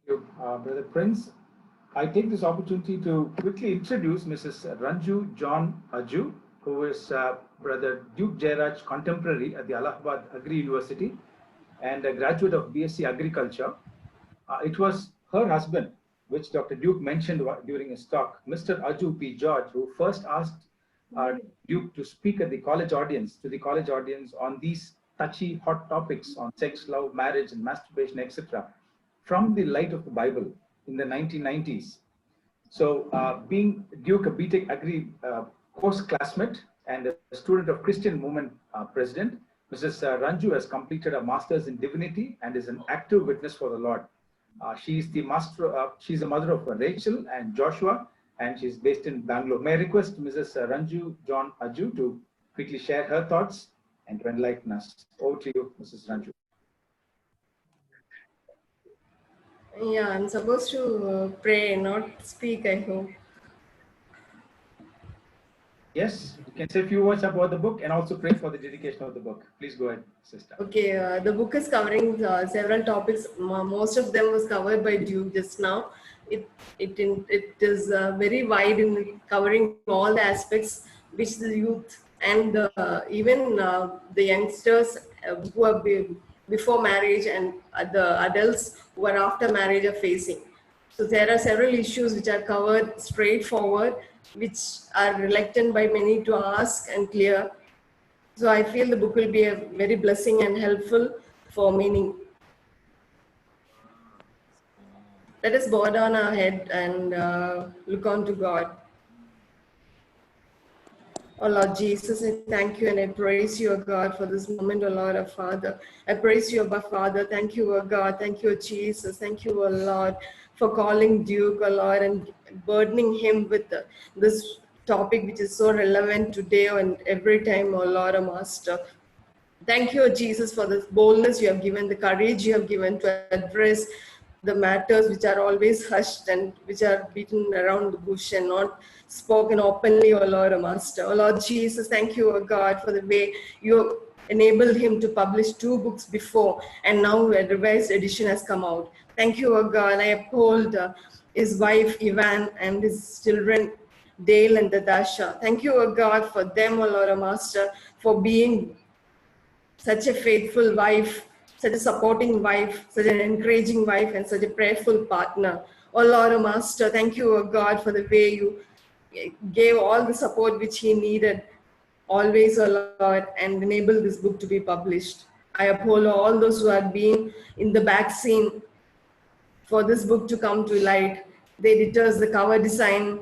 you, Brother Prince. I take this opportunity to quickly introduce Mrs. Ranju John Aju, who is Brother Duke Jairaj contemporary at the Allahabad Agri University and a graduate of BSc Agriculture. It was her husband, which Dr. Duke mentioned during his talk, Mr. Aju P. George, who first asked Duke to speak at the college audience on these touchy, hot topics on sex, love, marriage, and masturbation, etc., from the light of the Bible in the 1990s. So, being Duke a BTech Agri course classmate and a student of Christian Movement president, Mrs. Ranju has completed a master's in divinity and is an active witness for the Lord. She's a mother of Rachel and Joshua, and she's based in Bangalore. May I request Mrs. Ranju John Aju to quickly share her thoughts and to enlighten us. Over to you, Mrs. Ranju. Yeah, I'm supposed to pray, not speak, I hope. Yes, you can say a few words about the book and also pray for the dedication of the book. Please go ahead, sister. Okay, the book is covering several topics. Most of them was covered by Duke just now. It is very wide in covering all the aspects which the youth and even the youngsters who are before marriage and the adults who are after marriage are facing. So there are several issues which are covered straightforward, which are reluctant by many to ask and clear. So I feel the book will be a very blessing and helpful for meaning. Let us bow down our head and look on to God. Oh Lord Jesus, I thank you and I praise you, O God, for this moment, O Lord, our Father. I praise you, Abba Father. Thank you, O God. Thank you, Jesus. Thank you, O Lord, for calling Duke, O Lord, and burdening him with this topic which is so relevant today and every time, O Lord, O Master. Thank you, Jesus, for the boldness you have given, the courage you have given to address the matters which are always hushed and which are beaten around the bush and not spoken openly, O Lord, O Master. O Lord Jesus, thank you, O God, for the way you enabled him to publish 2 books before, and now a revised edition has come out. Thank you, O God. I uphold his wife, Ivan, and his children, Dale and Dadasha. Thank you, O God, for them, O Lord, O Master, for being such a faithful wife, such a supporting wife, such an encouraging wife, and such a prayerful partner. Oh Lord, oh Master, thank you, oh God, for the way you gave all the support which he needed, always, oh Lord, and enabled this book to be published. I uphold all those who have been in the back scene for this book to come to light. The editors, the cover design,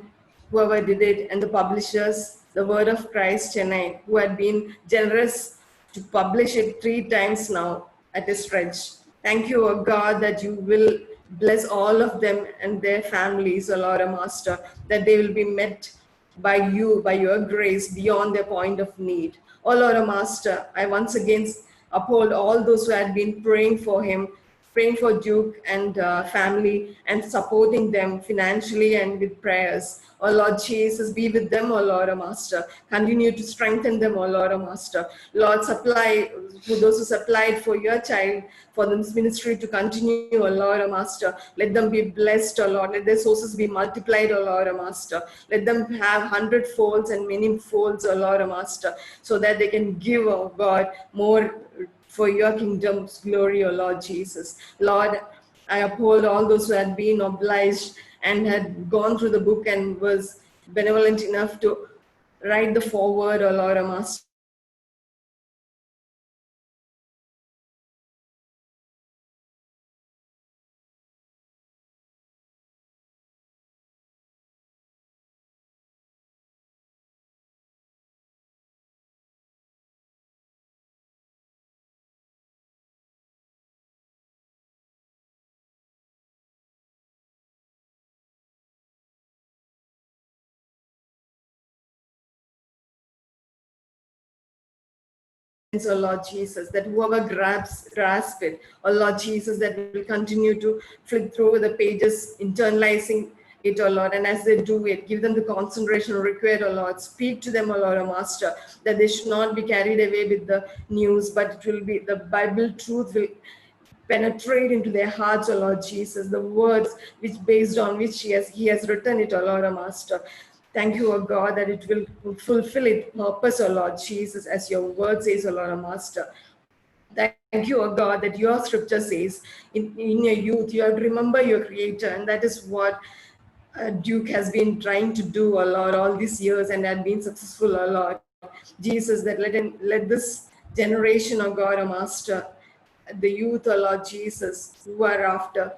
whoever did it, and the publishers, the Word of Christ Chennai, who had been generous to publish it 3 times now at a stretch. Thank you, O God, that you will bless all of them and their families, O Lord, O Master, that they will be met by you, by your grace, beyond their point of need. O Lord, O Master, I once again uphold all those who had been praying for him, praying for Duke and family, and supporting them financially and with prayers. Oh Lord Jesus, be with them, oh Lord, oh Master. Continue to strengthen them, oh Lord, oh Master. Lord, supply to those who supplied for your child, for this ministry to continue, oh Lord, oh Master. Let them be blessed, oh Lord. Let their sources be multiplied, oh Lord, oh Master. Let them have 100 folds and many folds, oh Lord, oh Master, so that they can give, oh God, more for your kingdom's glory, O Lord Jesus. Lord, I uphold all those who had been obliged and had gone through the book and was benevolent enough to write the foreword, O Lord, O Master. Oh Lord Jesus, that whoever grasp it, oh Lord Jesus, that will continue to flick through the pages, internalizing it, oh Lord, and as they do it, give them the concentration required, oh Lord. Speak to them, oh Lord, oh Master, that they should not be carried away with the news, but it will be the Bible truth will penetrate into their hearts, O Lord Jesus, the words which based on which he has written it, O Lord, O Master. Thank you, O God, that it will fulfill its purpose, O Lord Jesus, as your word says, O Lord, O Master. Thank you, O God, that your scripture says in your youth, you have to remember your creator, and that is what Duke has been trying to do, O Lord, all these years and had been successful, O Lord. Jesus, that let this generation, O God, O Master, the youth, O Lord Jesus, who are after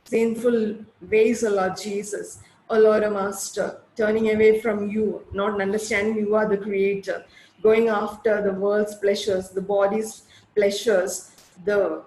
sinful ways, O Lord Jesus, O Lord, O Master, turning away from you, not understanding you are the creator, going after the world's pleasures, the body's pleasures, the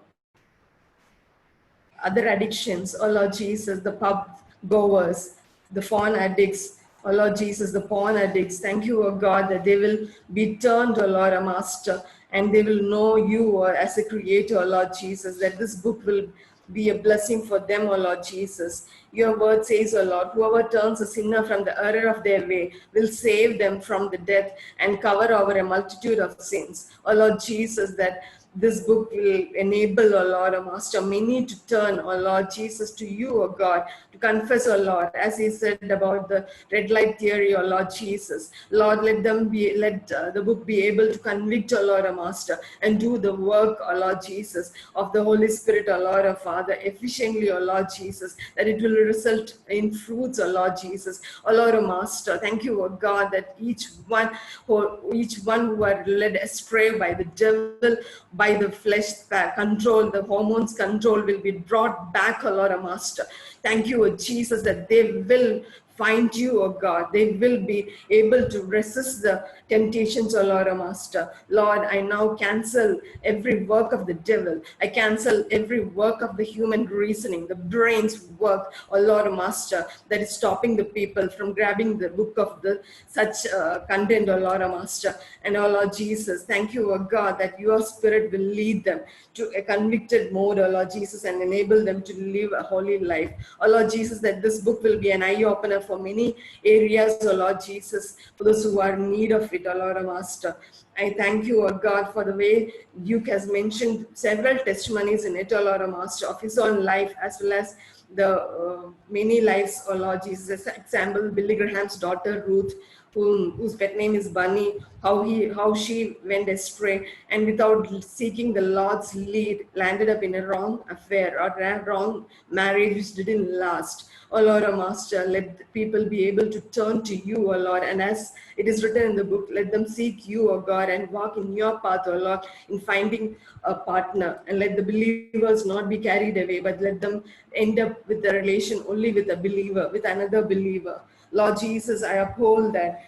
other addictions, oh Lord Jesus, the pub goers, the porn addicts, oh Lord Jesus, the porn addicts. Thank you, oh God, that they will be turned, oh Lord, a master, and they will know you as a creator, oh Lord Jesus, that this book will be a blessing for them, oh Lord Jesus. Your word says, oh Lord, whoever turns a sinner from the error of their way will save them from the death and cover over a multitude of sins. Oh Lord Jesus, that this book will enable, O Lord, O Master, many to turn, O Lord Jesus, to you, O God, to confess, O Lord, as he said about the red light theory, O Lord Jesus. Lord, let the book be able to convict, O Lord, O Master, and do the work, O Lord Jesus, of the Holy Spirit, O Lord, O Father, efficiently, O Lord Jesus, that it will result in fruits, O Lord Jesus. O Lord, O Master, thank you, O God, that each one who are led astray by the devil, by the flesh control, the hormones control, will be brought back, O Lord, O Master. Thank you, O Jesus, that they will find you, O God. They will be able to resist the temptations, O Lord, O Master. Lord, I now cancel every work of the devil. I cancel every work of the human reasoning, the brain's work, O Lord, O Master, that is stopping the people from grabbing the book of the such content, O Lord, O Master. And O Lord Jesus, thank you, O God, that your spirit will lead them to a convicted mode, O Lord Jesus, and enable them to live a holy life. O Lord Jesus, that this book will be an eye-opener for many areas, O Lord Jesus, for those who are in need of it, O Lord, O Master. I thank you, O God, for the way Duke has mentioned several testimonies in it, O Lord, O Master, of his own life, as well as the many lives, O Lord Jesus. Example, Billy Graham's daughter, Ruth, whose pet name is Bunny, how she went astray and without seeking the Lord's lead landed up in a wrong affair or a wrong marriage which didn't last. Oh Lord, O Master, let people be able to turn to you, O Lord, and as it is written in the book, let them seek you, O God, and walk in your path, O Lord, in finding a partner, and let the believers not be carried away, but let them end up with a relation only with a believer, with another believer. Lord Jesus, I uphold that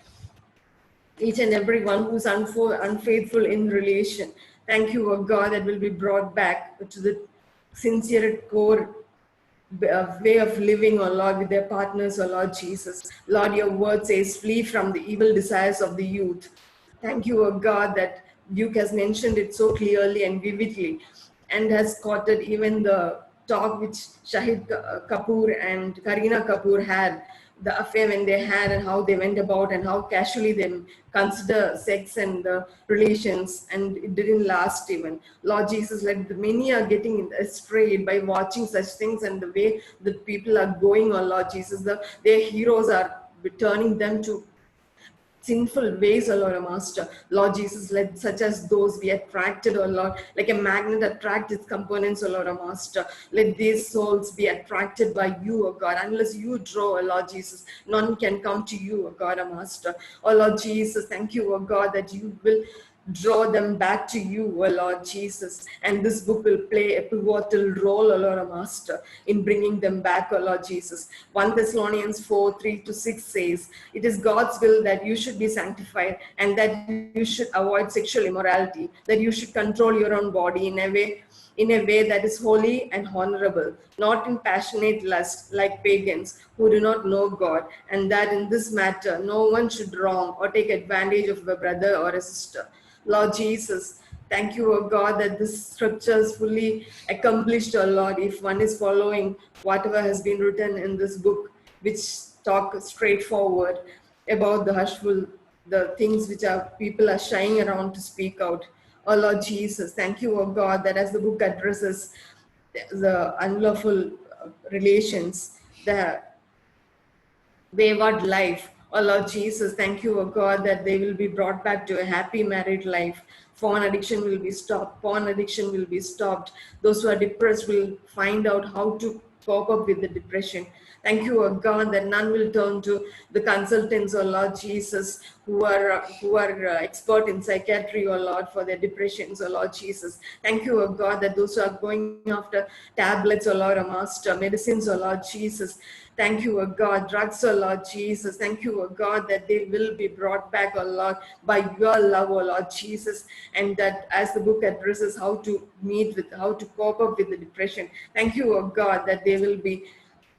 each and every one who's unfaithful in relation. Thank you, O God, that will be brought back to the sincere core way of living, O Lord, with their partners, O Lord Jesus. Lord, your word says, flee from the evil desires of the youth. Thank you, O God, that Duke has mentioned it so clearly and vividly and has quoted even the talk which Shahid Kapoor and Kareena Kapoor had, the affair when they had and how they went about and how casually they consider sex and the relations, and it didn't last even. Lord Jesus, like many are getting astray by watching such things and the way the people are going on, Lord Jesus, their heroes are turning them to sinful ways, O Lord, O Master. Lord Jesus, let such as those be attracted, O Lord, like a magnet attract its components, O Lord, O Master. Let these souls be attracted by you, O God. Unless you draw, O Lord Jesus, none can come to you, O God, O Master. O Lord Jesus, thank you, O God, that you will draw them back to you, O Lord Jesus. And this book will play a pivotal role, O Lord, O Master, in bringing them back, O Lord Jesus. 1 Thessalonians 4:3-6 says, it is God's will that you should be sanctified and that you should avoid sexual immorality, that you should control your own body in a way that is holy and honorable, not in passionate lust like pagans who do not know God, and that in this matter no one should wrong or take advantage of a brother or a sister. Lord Jesus, thank you, O God, that this scripture is fully accomplished, O Lord, if one is following whatever has been written in this book, which talk straightforward about the things which people are shying around to speak out. Oh Lord Jesus, thank you, oh God, that as the book addresses the unlawful relations, the wayward life. Oh Lord Jesus, thank you, oh God, that they will be brought back to a happy married life. Porn addiction will be stopped. Porn addiction will be stopped. Those who are depressed will find out how to cope up with the depression. Thank you, oh God, that none will turn to the consultants, oh Lord Jesus, who are expert in psychiatry, oh Lord, for their depressions, oh Lord Jesus. Thank you, oh God, that those who are going after tablets, oh Lord, oh Master, medicines, oh Lord Jesus. Thank you, O God, drugs, O Lord Jesus. Thank you, O God, that they will be brought back, O Lord, by your love, O Lord Jesus. And that as the book addresses how to meet with, how to cope up with the depression. Thank you, O God, that they will be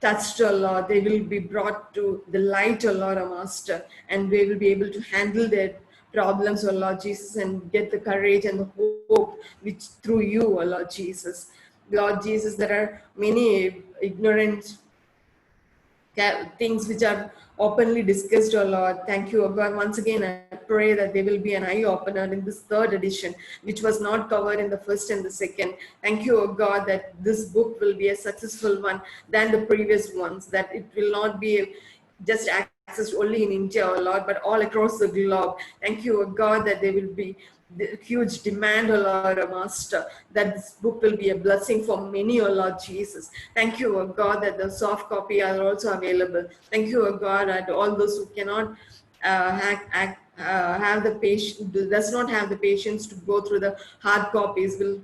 touched, O Lord. They will be brought to the light, O Lord, O Master. And they will be able to handle their problems, O Lord Jesus, and get the courage and the hope which through you, O Lord Jesus. Lord Jesus, there are many ignorant things which are openly discussed, oh Lord. Thank you, oh God. Once again, I pray that there will be an eye opener in this third edition, which was not covered in the first and the second. Thank you, oh God, that this book will be a successful one than the previous ones, that it will not be just accessed only in India, oh Lord, but all across the globe. Thank you, oh God, that there will be the huge demand, oh Lord, oh Master, that this book will be a blessing for many, oh Lord Jesus. Thank you, oh God, that the soft copy are also available. Thank you, oh God, that all those who cannot have the patience, does not have the patience to go through the hard copies, will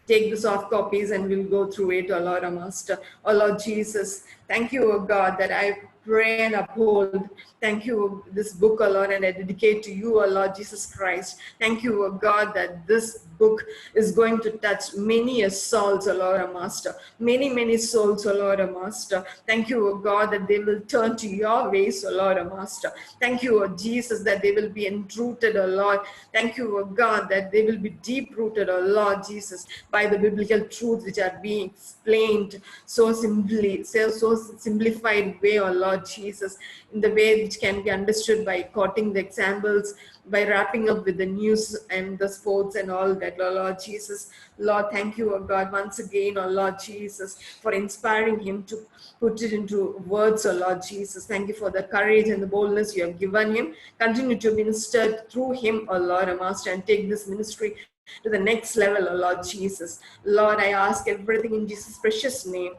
take the soft copies and we'll go through it, oh Lord, our Master. Oh Lord Jesus, thank you, oh God, that I pray and uphold. Thank you, this book, oh Lord, and I dedicate to you, oh Lord Jesus Christ. Thank you, oh God, that this book is going to touch many souls, oh Lord, our Master. Many souls, oh Lord, our Master. Thank you, oh God, that they will turn to your ways, oh Lord, our Master. Thank you, oh Jesus, that they will be enrooted, oh Lord. Thank you, oh God, that they will be deep rooted, oh Lord Jesus, by the biblical truths which are being explained so simply, so simplified way, oh Lord Jesus, in the way which can be understood by quoting the examples, by wrapping up with the news and the sports and all that, oh Lord Jesus. Lord, thank you, oh God, once again, oh Lord Jesus, for inspiring him to put it into words, oh Lord Jesus. Thank you for the courage and the boldness you have given him. Continue to minister through him, oh Lord, our Master, and take this ministry to the next level, oh Lord Jesus. Lord, I ask everything in Jesus' precious name.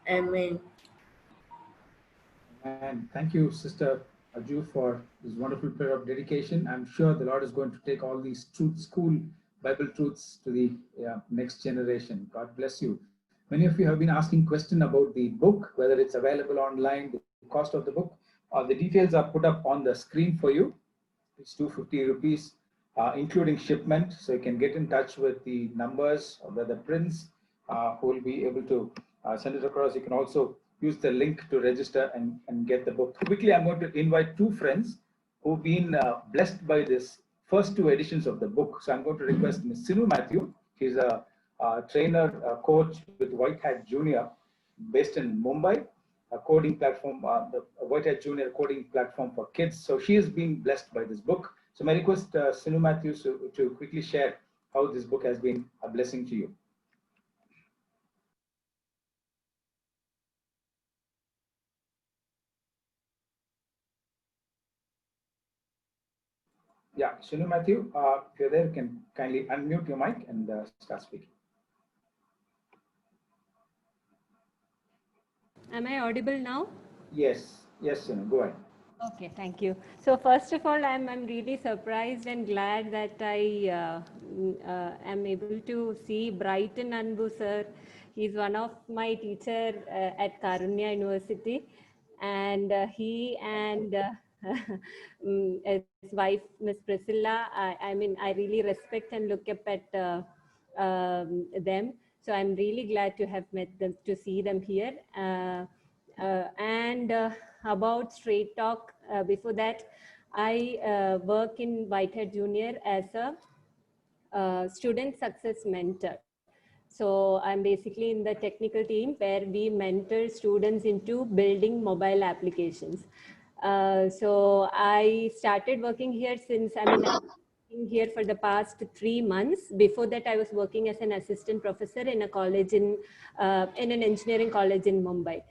Amen. And thank you, Sister Aju, for this wonderful prayer of dedication. I'm sure the Lord is going to take all these truths, school Bible truths, to the next generation. God bless you. Many of you have been asking questions about the book, whether it's available online, the cost of the book. The details are put up on the screen for you. It's 250 rupees, including shipment. So you can get in touch with the numbers or the prince who will be able to send it across. You can also use the link to register and get the book. Quickly, I'm going to invite two friends who've been blessed by this first two editions of the book. So I'm going to request Ms. Sinu Matthew. She's a trainer, coach with White Hat Junior based in Mumbai, a coding platform, the White Hat Junior coding platform for kids. So she is being blessed by this book. So my request, Sinu Matthews, to quickly share how this book has been a blessing to you. Yeah, Sinu Matthew, if you're there, you can kindly unmute your mic and start speaking. Am I audible now? Yes, Sinu, go ahead. Okay, thank you. So first of all, I'm really surprised and glad that I am able to see Brighton Anbu sir. He's one of my teacher at Karunya University, and he and his wife, Miss Priscilla. I mean, I really respect and look up at them. So I'm really glad to have met them, to see them here. And about Straight Talk, before that, I work in White Hat Junior as a student success mentor. So I'm basically in the technical team where we mentor students into building mobile applications. So I started working here since, I mean, working here for the past 3 months. Before that, I was working as an assistant professor in a college in an engineering college in Mumbai.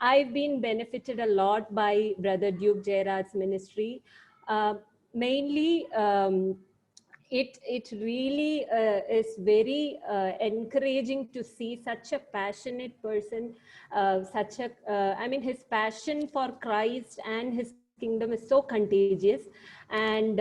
I've been benefited a lot by Brother Duke Jairaj's ministry. Mainly, it really is very encouraging to see such a passionate person, I mean, his passion for Christ and his kingdom is so contagious. And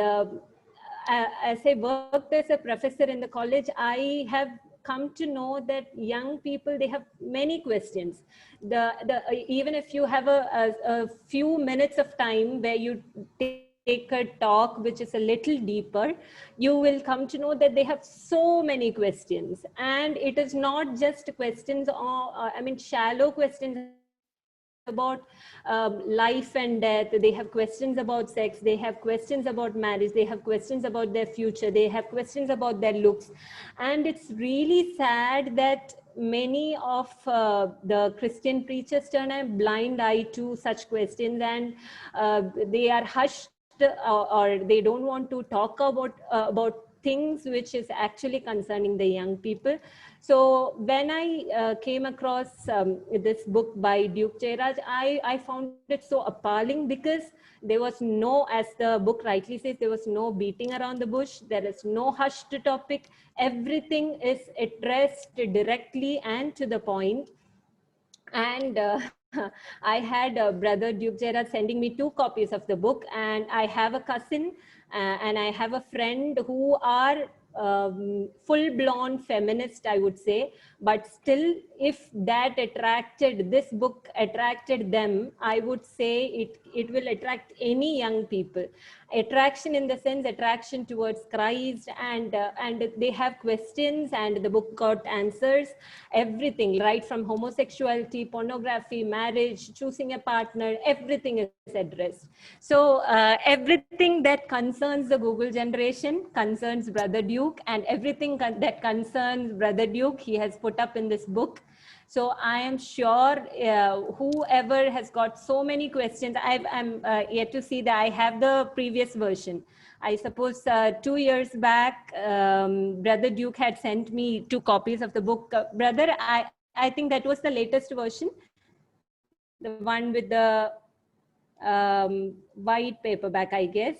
as I worked as a professor in the college, I have come to know that young people, they have many questions. Even if you have a few minutes of time where you take a talk which is a little deeper, you will come to know that they have so many questions. And it is not just questions, I mean, shallow questions about life and death. They have questions about sex, they have questions about marriage, they have questions about their future, they have questions about their looks. And it's really sad that many of the Christian preachers turn a blind eye to such questions, and they are hushed, or they don't want to talk about things which is actually concerning the young people. So when I came across this book by Duke Jairaj, I found it so appalling, because there was no, as the book rightly says, there was no beating around the bush. There is no hushed topic. Everything is addressed directly and to the point. And I had Brother Duke Jairaj sending me 2 copies of the book, and I have a cousin and I have a friend who are full-blown feminist, I would say. But still, if this book attracted them, I would say it will attract any young people. Attraction in the sense, attraction towards Christ, and they have questions, and the book got answers. Everything, right from homosexuality, pornography, marriage, choosing a partner, everything is addressed. So everything that concerns the Google generation concerns Brother Duke, and everything that concerns Brother Duke, he has put up in this book. So I am sure whoever has got so many questions, I'm yet to see that I have the previous version. I suppose 2 years back, Brother Duke had sent me 2 copies of the book. Brother, I think that was the latest version, the one with the white paperback, I guess.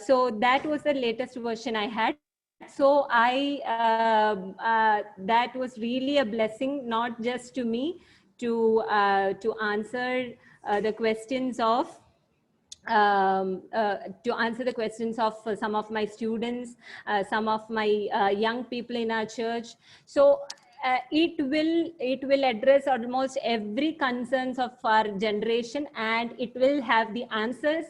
So that was the latest version I had. So that was really a blessing, not just to me, to answer the questions of some of my students, some of my young people in our church. So it will address almost every concerns of our generation, and it will have the answers.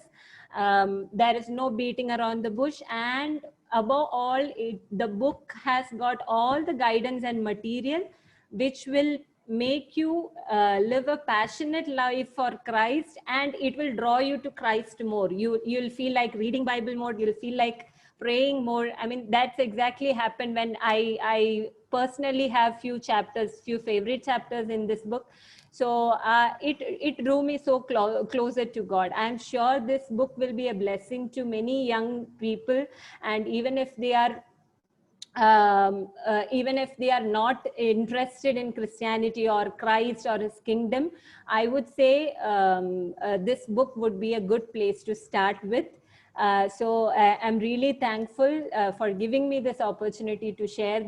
There is no beating around the bush, and above all, the book has got all the guidance and material which will make you live a passionate life for Christ, and it will draw you to Christ more. You'll feel like reading Bible more, you'll feel like praying more. I mean, that's exactly happened when I personally have few favorite chapters in this book. So it drew me so closer to God. I'm sure this book will be a blessing to many young people, and even if they are not interested in Christianity or Christ or his kingdom, I would say this book would be a good place to start with. So I'm really thankful for giving me this opportunity to share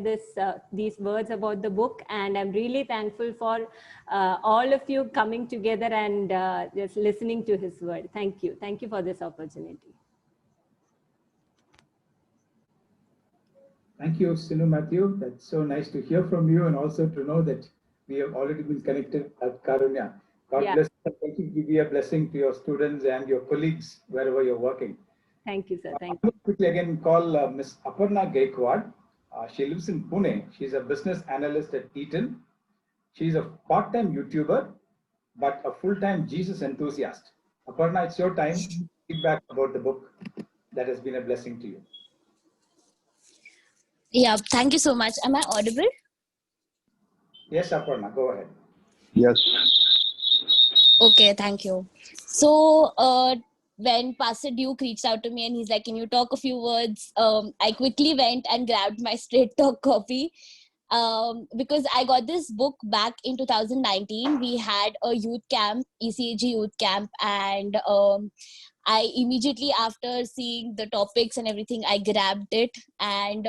these words about the book, and I'm really thankful for all of you coming together and just listening to his word. Thank you for this opportunity. Thank you, Sinu Matthew. That's so nice to hear from you, and also to know that we have already been connected at Karunya. God bless you. Thank you. Give you a blessing to your students and your colleagues wherever you're working. Thank you, sir. Thank you. Quickly again call Ms. Aparna Gaikwad. She lives in Pune. She's a business analyst at Eaton. She's a part-time YouTuber, but a full-time Jesus enthusiast. Aparna, it's your time. Feedback about the book that has been a blessing to you. Yeah, thank you so much. Am I audible? Yes, Aparna, go ahead. Yes. Okay, thank you. So when Pastor Duke reached out to me and he's like, "Can you talk a few words?" I quickly went and grabbed my Straight Talk copy, because I got this book back in 2019. We had a youth camp, ECAG youth camp, and I immediately, after seeing the topics and everything, I grabbed it. And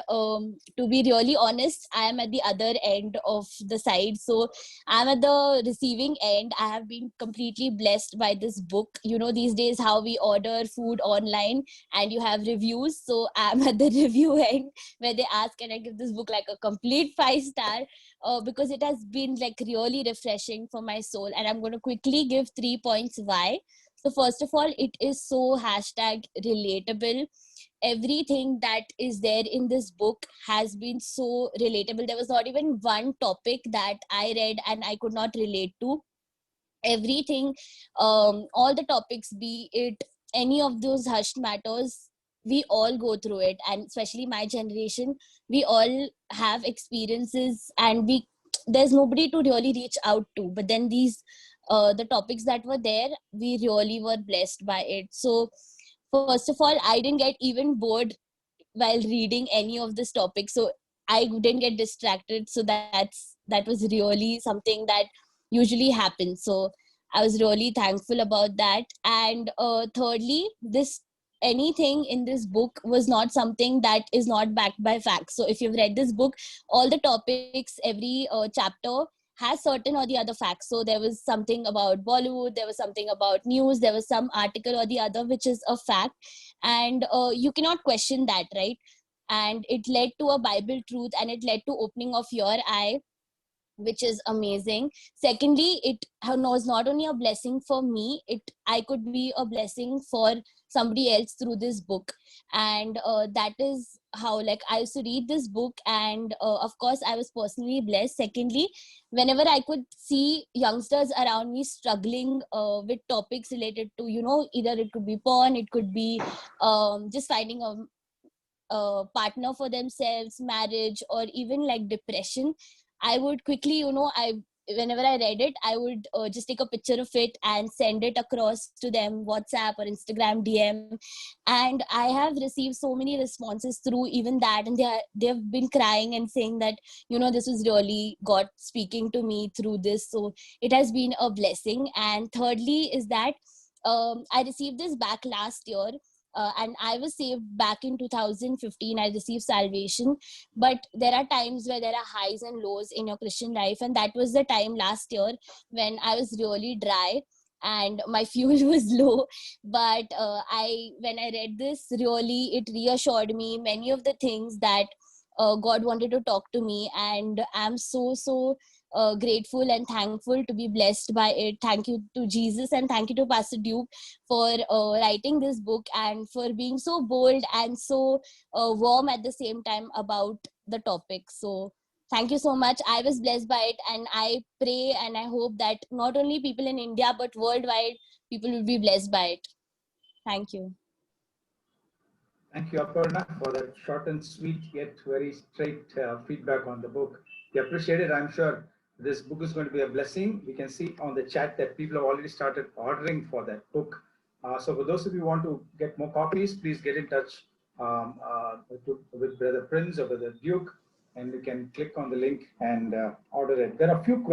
to be really honest, I am at the other end of the side. So I'm at the receiving end. I have been completely blessed by this book. You know, these days how we order food online and you have reviews. So I'm at the review end where they ask, can I give this book like a complete 5-star? Because it has been like really refreshing for my soul. And I'm going to quickly give 3 points why. So first of all, it is so hashtag relatable. Everything that is there in this book has been so relatable. There was not even one topic that I read and I could not relate to. Everything, all the topics, be it any of those hushed matters, we all go through it. And especially my generation, we all have experiences, and there's nobody to really reach out to. But then these the topics that were there, we really were blessed by it. So first of all, I didn't get even bored while reading any of this topic, so I didn't get distracted. So that was really something that usually happens. So I was really thankful about that. And thirdly, this anything in this book was not something that is not backed by facts. So if you've read this book, all the topics, every chapter has certain or the other facts. So there was something about Bollywood, there was something about news, there was some article or the other which is a fact, and you cannot question that, right? And it led to a Bible truth, and it led to opening of your eye, which is amazing. Secondly, it was not only a blessing for me, I could be a blessing for somebody else through this book. And that is how, like, I used to read this book, and of course I was personally blessed. Secondly, whenever I could see youngsters around me struggling with topics related to, you know, either it could be porn, it could be just finding a partner for themselves, marriage, or even like depression, I would quickly, you know, whenever I read it, I would just take a picture of it and send it across to them, WhatsApp or Instagram DM. And I have received so many responses through even that, and they've been crying and saying that, you know, this was really God speaking to me through this. So it has been a blessing. And thirdly is that I received this back last year, and I was saved back in 2015. I received salvation, but there are times where there are highs and lows in your Christian life, and that was the time last year when I was really dry and my fuel was low. But when I read this, really it reassured me many of the things that God wanted to talk to me, and I'm so grateful and thankful to be blessed by it. Thank you to Jesus, and thank you to Pastor Duke for writing this book and for being so bold and so warm at the same time about the topic. So thank you so much. I was blessed by it, and I pray and I hope that not only people in India but worldwide, people will be blessed by it. Thank you. Thank you, Aparna, for that short and sweet yet very straight feedback on the book. We appreciate it. I'm sure this book is going to be a blessing. We can see on the chat that people have already started ordering for that book. So for those of you who want to get more copies, please get in touch with Brother Prince or Brother Duke, and you can click on the link and order it. There are a few questions.